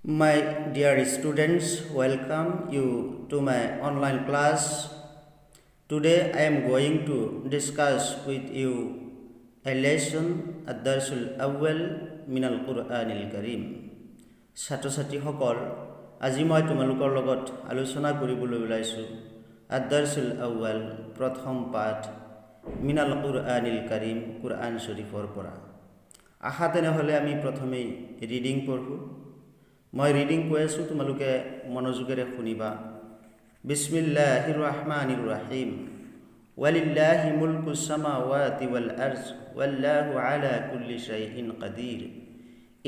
My dear students, welcome you to my online class. Today I am going to discuss with you a lesson Ad-Darsul-Awwal min al-Qur'anil Karim. ছাত্ৰ-ছাত্ৰীসকল, আজি মই তোমালোকৰ লগত আলোচনা কৰিবলৈ ওলাইছো Ad-Darsul-Awwal প্ৰথম পাঠ min al-Qur'anil Karim কুৰআন শৰীফৰ পৰা। আশা তেনেহলে আমি প্ৰথমে ৰিডিং পঢ়ো। মই ৰিডিং কৈ আছো, তোমালোকে মনোযোগেৰে শুনিবা। বিসমিল্লাহিৰ ৰহমানিৰ ৰহিম। ওয়ালিল্লাহি মুলকুস সামাওয়াতি ওয়াল আরজ ওয়াল্লাহু আলা কুল্লি শাইইন কাদির।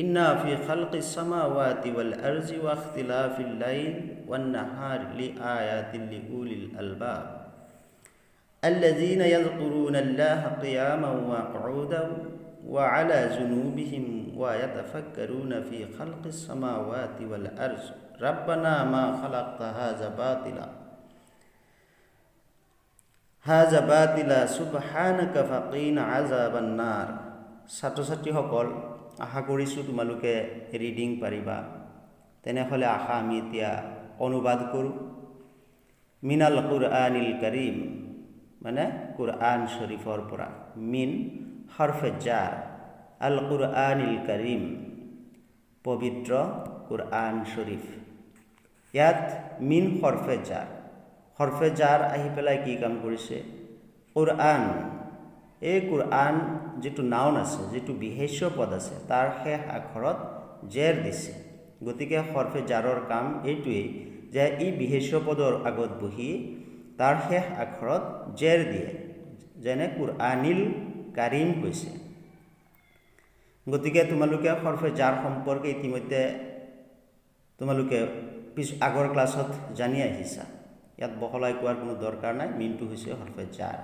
ইন্না ফি খালকিস সামাওয়াতি ওয়াল আরজি ওয়া ইখতিলাফিল লাইল ওয়ান নাহার লিআয়াতিল লিউলিল আলবাব الذين يذكرون الله قياما وقعودا وعلى جنوبهم ويتفكرون في خلق السماوات والأرض ربنا ما خلقت هذا باطلا سبحانك فقنا عذاب النار। ছাত্ৰ-ছাত্ৰীসকল, আশা কৰিছোঁ তোমালোকে ৰিডিং পাৰিবা। তেনেহ'লে আশা আমি এতিয়া অনুবাদ কৰোঁ। মিনাল কুৰআনিল কাৰীম মানে কুৰআন শৰীফৰ পৰা। মিন হৰফে জাৰ, আল কুৰআনিল কাৰিম পবিত্ৰ কুৰআন শৰীফ। ইয়াত মিন হৰফে জাৰ আহি পেলাই কি কাম কৰিছে? কুৰআন, এই কুৰআন যেটো নাউন আছে, যেটো বিশেষ্য পদ আছে, তাৰ শেষ আখৰত জেৰ দিছে। গতিকে হৰফে জাৰৰ কাম এইটোৱেই যে ই বিশেষ্য পদৰ আগত বহি তাৰ শেষ আখৰত জেৰ দিয়ে, যেনে কুৰআনিল কাৰিম কৈছে। গতিকে তোমালোকে হৰফে জাৰ সম্পৰ্কে ইতিমধ্যে তোমালোকে আগৰ ক্লাছত জানি আহিছা। ইয়াত বহলাই কোৱাৰ কোনো দৰকাৰ নাই। মিনটো হৈছে হৰফে জাৰ।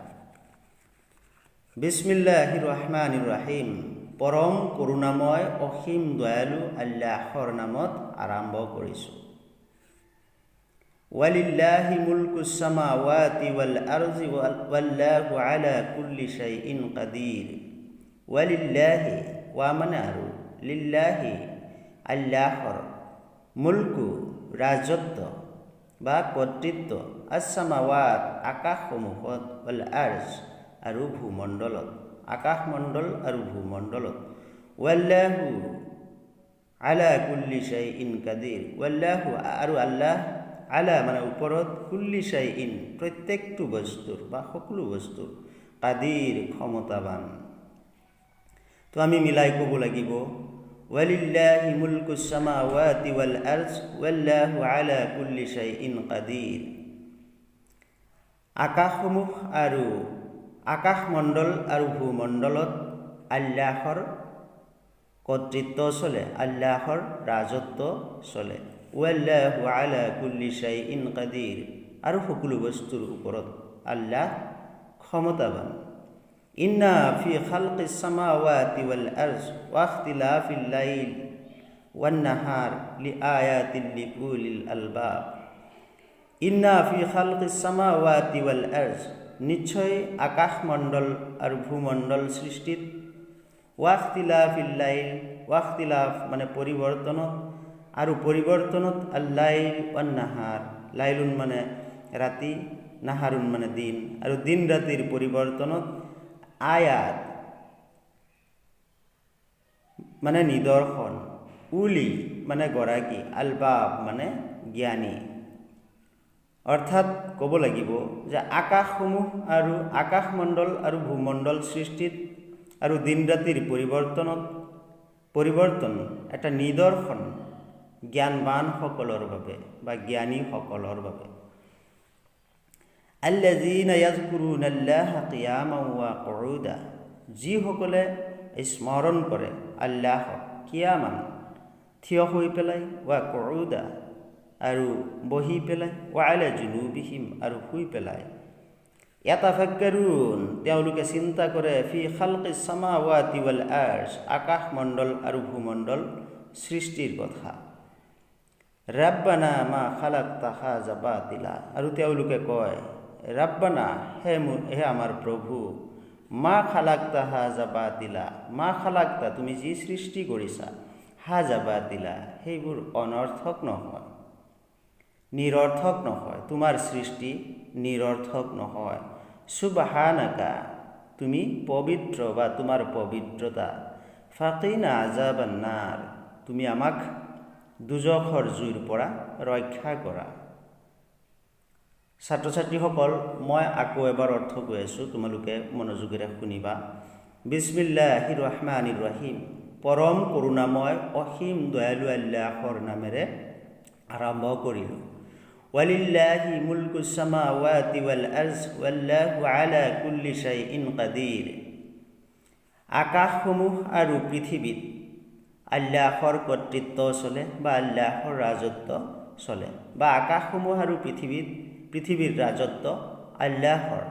বিসমিল্লাহিৰ ৰহমানিৰ ৰহিম। পৰম কৰুণাময় অসীম দয়ালু আল্লাহৰ নামত আৰম্ভ কৰিছোঁ। ওয়ালিল্লাহি মুলকুস সামাওয়াতি ওয়াল আৰজি ওয়াল্লাহু আলা কুল্লি শাইইন কাদিৰ। ওয়ালিল্লাহি ওয়া মানে আৰু, লিল্লাহি আল্লাহৰ, মুলকু ৰাজত্ব বা কৰ্তৃত্ব, আসামাৱাত আকাশসমূহত, ওয়াল আৰজ আৰু ভূমণ্ডলত, আকাশমণ্ডল আৰু ভূমণ্ডলত, ওয়াল্লাহু আলা কুল্লি শাইইন কাদিৰ, ওয়াল্লাহু আৰু আল্লাহ, আলা মানে ওপৰত, কুল্লি শাইইন প্ৰত্যেকটো বস্তুৰ বা সকলো বস্তুৰ, কাদিৰ ক্ষমতাবান। তো আমি মিলাই ক'ব লাগিব, ওয়ালিল্লাহি মুলকুস সামাওয়াতি ওয়াল আরজ ওয়াল্লাহু আলা কুল্লি শাইইন কাদিৰ। আকাশসমূহ আৰু আকাশমণ্ডল আৰু ভূমণ্ডলত আল্লাহৰ কৰ্তৃত্ব চলে, আল্লাহৰ ৰাজত্ব চলে। ওয়াল্লাহু আলা কুল্লি শাইইন কাদিৰ, আৰু সকলো বস্তুৰ ওপৰত আল্লাহ ক্ষমতাবান। ইন্না ফি খালকিস সামাওয়াতি ওয়াল আরজ ওয়া ইখতিলাফিল লাইল ওয়ান নাহার লিআয়াতিল লিউলিল আলবাব। ইন্না ফি খালকিস সামাওয়াতি ওয়াল আরজ, নিশ্চয় আকাশমণ্ডল আৰু ভূমণ্ডল সৃষ্টিত, ওয়া ইখতিলাফিল লাইল, ওয়া ইখতিলাফ মানে পৰিৱৰ্তনত, আৰু পৰিৱৰ্তনত আল্লাইল ওয়ান নাহাৰ, লাইলুন মানে ৰাতি, নাহাৰুন মানে দিন, আৰু দিন ৰাতিৰ পৰিৱৰ্তনত, আয়াত মানে নিদৰ্শন, উলি মানে গৰাকী, আলবাব মানে জ্ঞানী। অৰ্থাৎ ক'ব লাগিব যে আকাশসমূহ আৰু আকাশমণ্ডল আৰু ভূমণ্ডল সৃষ্টিত আৰু দিন ৰাতিৰ পৰিৱৰ্তন এটা নিদৰ্শন জ্ঞানবানসকলৰ বাবে বা জ্ঞানীসকলৰ বাবে। আল্লাযীনা ইয়াযকুৰুনাল্লাহা কিয়ামান ওয়া কুউদা, যিসকলে স্মৰণ কৰে আল্লাহক, কিয়ামান থিয় হৈ পেলাই, ওয়া কুউদা আৰু বহি পেলাই, ওয়া আলা জুনুবিহিম আৰু শুই পেলাই, ইয়াতাফাক্কাৰুন তেওঁলোকে চিন্তা কৰে, ফি খালকিস সামাওয়াতি ওয়াল আৰজ আকাশমণ্ডল আৰু ভূমণ্ডল সৃষ্টিৰ কথা। ৰাব্বানা মা খালাকতা হাযা বাতিলা, আৰু তেওঁলোকে কয়, ৰাব্বানা হে আমাৰ প্ৰভু, মা খালাকতা হাযা বাতিলা, মা খালাকতা তুমি যি সৃষ্টি কৰিছা, হাজা বাতিলা সেইবোৰ অনৰ্থক নহয়, নিৰৰ্থক নহয়, তোমাৰ সৃষ্টি নিৰৰ্থক নহয়। সুবহানাকা তুমি পবিত্ৰ বা তোমাৰ পবিত্ৰতা, ফাকিনা আযাবান নাৰ তুমি আমাক দুজখৰ জুইৰ পৰা ৰক্ষা কৰা। ছাত্ৰ ছাত্ৰীসকল, মই আকৌ এবাৰ অৰ্থ কৈ আছোঁ, তোমালোকে মনোযোগেৰে শুনিবা। বিস্মিল্লাহিৰ ৰহমানিৰ ৰহিম, পৰম কৰোণাময় অসীম দয়ালু আল্লাহৰ নামেৰে আৰম্ভ কৰিলোঁ। ওয়ালিল্লাহি মুলকুস সামাওয়াতি ওয়াল আৰজ ওয়াল্লাহু আলা কুল্লি শাইইন কাদিৰ। আকাশসমূহ আৰু পৃথিৱীত আল্লাহৰ কৰ্তৃত্ব চলে বা আল্লাহৰ ৰাজত্ব চলে, বা আকাশসমূহ আৰু পৃথিৱীৰ ৰাজত্ব আল্লাহৰ।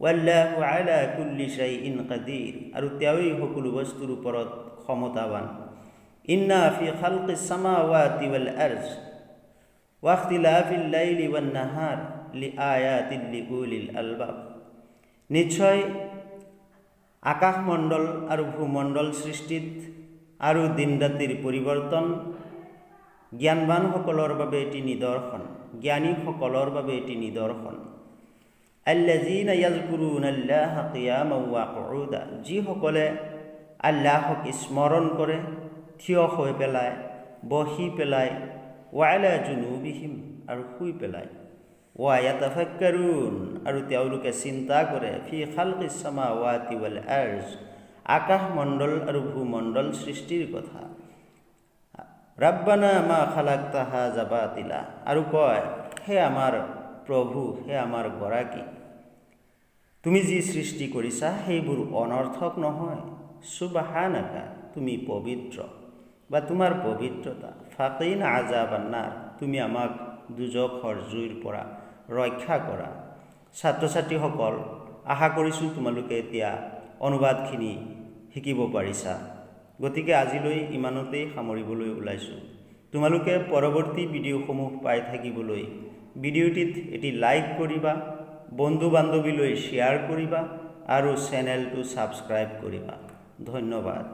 ওয়াল্লাহু আলা কুল্লি শাইইন কাদিৰ আৰু তেওঁই সকলো বস্তুৰ ওপৰত ক্ষমতাৱান। ইন্না ফি খালকিস সামাওয়াতি ওয়াল আৰজ ওয়াখতিলাফিল লাইলি ওয়ান নাহাৰ লিআয়াতিল লিউলিল আলবাব। নিশ্চয় আকাশমণ্ডল আৰু ভূমণ্ডল সৃষ্টিত আৰু দিন ৰাতিৰ পৰিৱৰ্তন জ্ঞানবানসকলৰ বাবে এটি নিদৰ্শন, জ্ঞানীসকলৰ বাবে এটি নিদৰ্শন। আল্লাযীনা ইয়াযকুৰুনাল্লাহা কিয়ামান ওয়া কুউদা যিসকলে আল্লাহক স্মৰণ কৰে থিয় হৈ পেলাই, বহি পেলাই, ওয়া আলা জুনুবিহিম আৰু শুই পেলাই, ওয়া ইয়াতাফাক্কাৰুন আৰু তেওঁলোকে চিন্তা কৰে, ফি খালকিস সামাওয়াতি ওয়াল আৰজ আকাশমণ্ডল আৰু ভূমণ্ডল সৃষ্টিৰ কথা। ৰাব্বানা মা খালাকতা হাযা বাতিলা আৰু কয়, হে আমাৰ প্ৰভু, হে আমাৰ গৰাকী, তুমি যি সৃষ্টি কৰিছা সেইবোৰ অনৰ্থক নহয়। সুবহানাকা তুমি পবিত্ৰ বা তোমাৰ পবিত্ৰতা, ফাকিনা আযাবান নাৰ তুমি আমাক দুজখৰ জুইৰ পৰা ৰক্ষা কৰা। ছাত্ৰ ছাত্ৰীসকল, আশা কৰিছোঁ তোমালোকে এতিয়া অনুবাদখিনি শিকিব পাৰিছা। গতিকে আজিলৈ ইমানতেই সামৰিবলৈ ওলাইছোঁ। তোমালোকে পৰৱৰ্তী ভিডিঅ'সমূহ পাই থাকিবলৈ ভিডিঅ'টিত এটি লাইক কৰিবা, বন্ধু বান্ধৱীলৈ শ্বেয়াৰ কৰিবা আৰু চেনেলটো ছাবস্ক্ৰাইব কৰিবা। ধন্যবাদ।